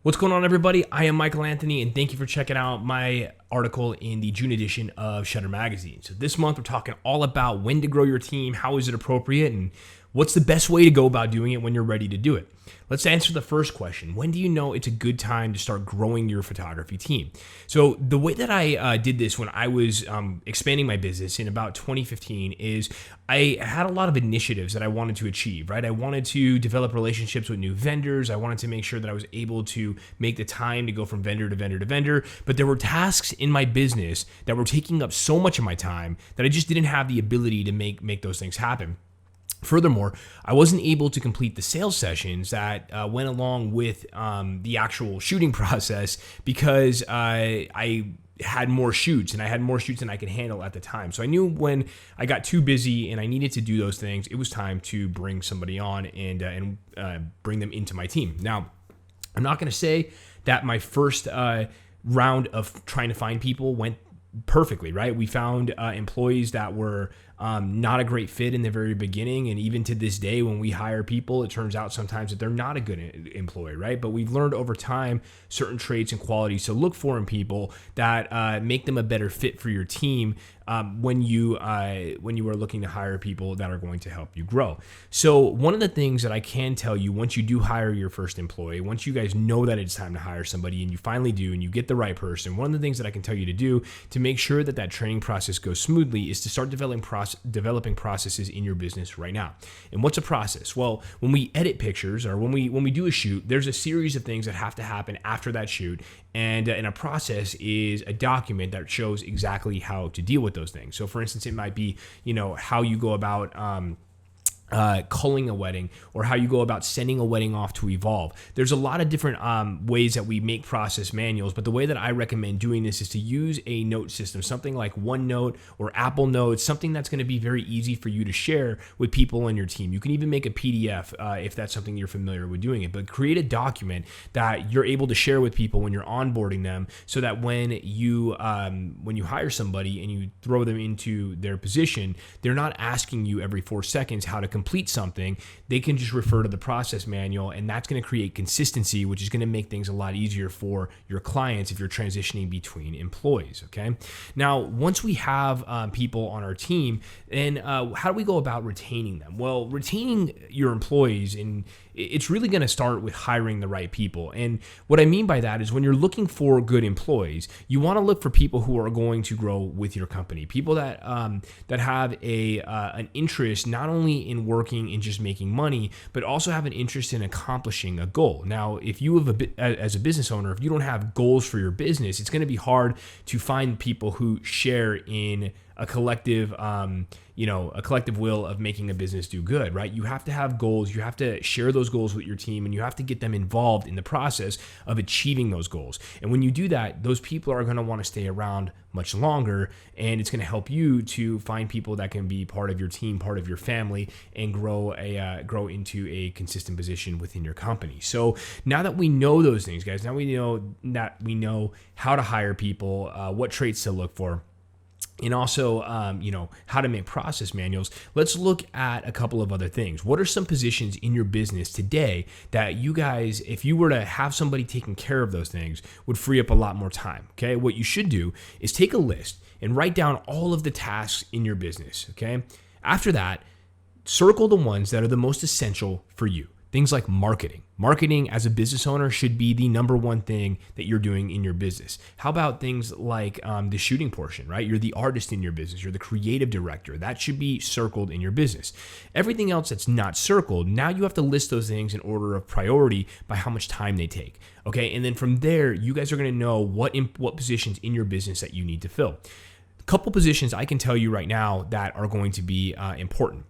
What's going on, everybody? I am Michael Anthony, and thank you for checking out my article in the June edition of Shutter Magazine. So this month, we're talking all about when to grow your team, how is it appropriate, and what's the best way to go about doing it when you're ready to do it. Let's answer the first question. When do you know it's a good time to start growing your photography team? So the way that I did this when I was expanding my business in about 2015 is I had a lot of initiatives that I wanted to achieve, right? I wanted to develop relationships with new vendors. I wanted to make sure that I was able to make the time to go from vendor to vendor to vendor. But there were tasks in my business that were taking up so much of my time that I just didn't have the ability to make those things happen. Furthermore, I wasn't able to complete the sales sessions that went along with the actual shooting process because I had more shoots and I had more shoots than I could handle at the time. So I knew when I got too busy and I needed to do those things, it was time to bring somebody on and bring them into my team. Now, I'm not going to say that my first round of trying to find people went perfectly, right? We found employees that were not a great fit in the very beginning. And even to this day, when we hire people, it turns out sometimes that they're not a good employee, right? But we've learned over time certain traits and qualities to look for in people that make them a better fit for your team when you are looking to hire people that are going to help you grow. So one of the things that I can tell you, once you do hire your first employee, once you guys know that it's time to hire somebody and you finally do and you get the right person, one of the things that I can tell you to do to make sure that that training process goes smoothly is to start developing processes in your business right now. And what's a process? Well, when we edit pictures or when we do a shoot, there's a series of things that have to happen after that shoot. And a process is a document that shows exactly how to deal with those things. So for instance, it might be, how you go about culling a wedding or how you go about sending a wedding off to Evolve. There's a lot of different ways that we make process manuals, but the way that I recommend doing this is to use a note system, something like OneNote or Apple Notes, something that's going to be very easy for you to share with people on your team. You can even make a PDF if that's something you're familiar with doing it, but create a document that you're able to share with people when you're onboarding them so that when you hire somebody and you throw them into their position, they're not asking you every 4 seconds how to complete something. They can just refer to the process manual, and that's going to create consistency, which is going to make things a lot easier for your clients if you're transitioning between employees. Okay. Now, once we have people on our team, then how do we go about retaining them? Well, retaining your employees, and it's really going to start with hiring the right people. And what I mean by that is when you're looking for good employees, you want to look for people who are going to grow with your company, people that have an interest not only in working and just making money, but also have an interest in accomplishing a goal. Now, if you have as a business owner, if you don't have goals for your business, it's going to be hard to find people who share in a collective will of making a business do good, right? You have to have goals. You have to share those goals with your team, and you have to get them involved in the process of achieving those goals. And when you do that, those people are going to want to stay around much longer, and it's going to help you to find people that can be part of your team, part of your family, and grow into a consistent position within your company. So now that we know those things, guys, now we know how to hire people, what traits to look for, and also, how to make process manuals. Let's look at a couple of other things. What are some positions in your business today that you guys, if you were to have somebody taking care of those things, would free up a lot more time? Okay. What you should do is take a list and write down all of the tasks in your business. Okay. After that, circle the ones that are the most essential for you. Things like marketing. Marketing as a business owner should be the number one thing that you're doing in your business. How about things like the shooting portion, right? You're the artist in your business. You're the creative director. That should be circled in your business. Everything else that's not circled, now you have to list those things in order of priority by how much time they take. Okay, and then from there, you guys are going to know what positions in your business that you need to fill. A couple positions I can tell you right now that are going to be important: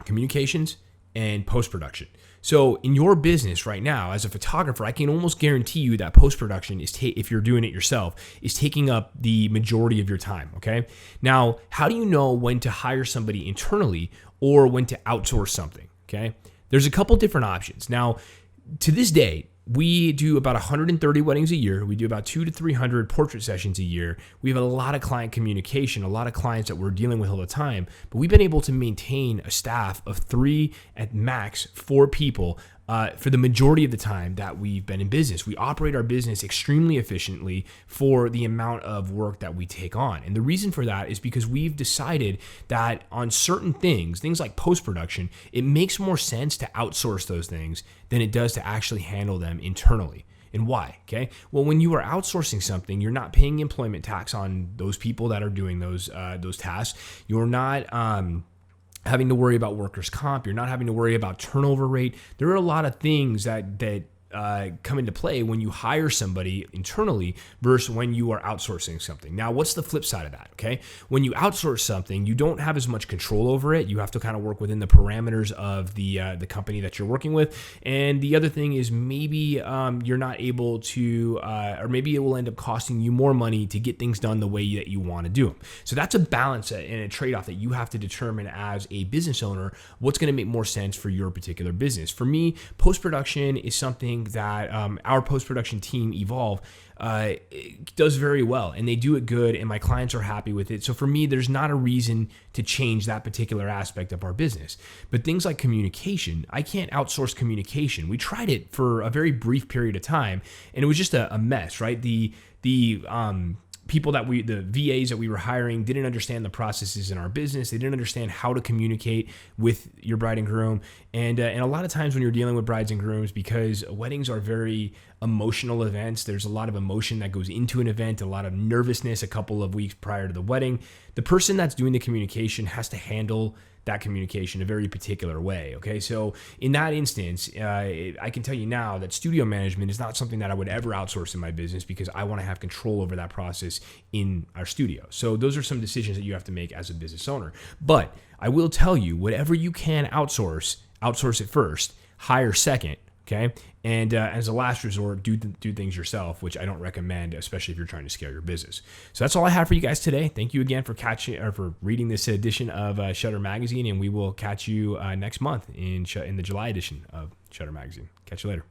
communications and post-production. So in your business right now, as a photographer, I can almost guarantee you that post-production is, if you're doing it yourself, is taking up the majority of your time, okay? Now, how do you know when to hire somebody internally or when to outsource something, okay? There's a couple different options. Now, to this day, we do about 130 weddings a year. We do about 200 to 300 portrait sessions a year. We have a lot of client communication, a lot of clients that we're dealing with all the time. But we've been able to maintain a staff of 3 at max 4 people for the majority of the time that we've been in business. We operate our business extremely efficiently for the amount of work that we take on. And the reason for that is because we've decided that on certain things like post-production, it makes more sense to outsource those things than it does to actually handle them internally. And why? Okay. Well, when you are outsourcing something, you're not paying employment tax on those people that are doing those tasks. You're not having to worry about workers' comp. You're not having to worry about turnover rate. There are a lot of things that come into play when you hire somebody internally versus when you are outsourcing something. Now, what's the flip side of that? Okay. When you outsource something, you don't have as much control over it. You have to kind of work within the parameters of the company that you're working with. And the other thing is maybe you're not able to, or maybe it will end up costing you more money to get things done the way that you want to do them. So that's a balance and a trade-off that you have to determine as a business owner, what's going to make more sense for your particular business. For me, post-production is something that our post-production team, Evolve, does very well, and they do it good, and my clients are happy with it. So for me, there's not a reason to change that particular aspect of our business. But things like communication, I can't outsource communication. We tried it for a very brief period of time, and it was just a mess, right? The people the VAs that we were hiring didn't understand the processes in our business. They didn't understand how to communicate with your bride and groom. And a lot of times when you're dealing with brides and grooms, because weddings are very emotional events, there's a lot of emotion that goes into an event, a lot of nervousness a couple of weeks prior to the wedding. The person that's doing the communication has to handle that communication a very particular way. Okay. So in that instance, I can tell you now that studio management is not something that I would ever outsource in my business because I want to have control over that process in our studio. So those are some decisions that you have to make as a business owner. But I will tell you, whatever you can outsource it first, hire second. Okay. And as a last resort, do things yourself, which I don't recommend, especially if you're trying to scale your business. So that's all I have for you guys today. Thank you again for for reading this edition of Shutter Magazine, and we will catch you next month in the July edition of Shutter Magazine. Catch you later.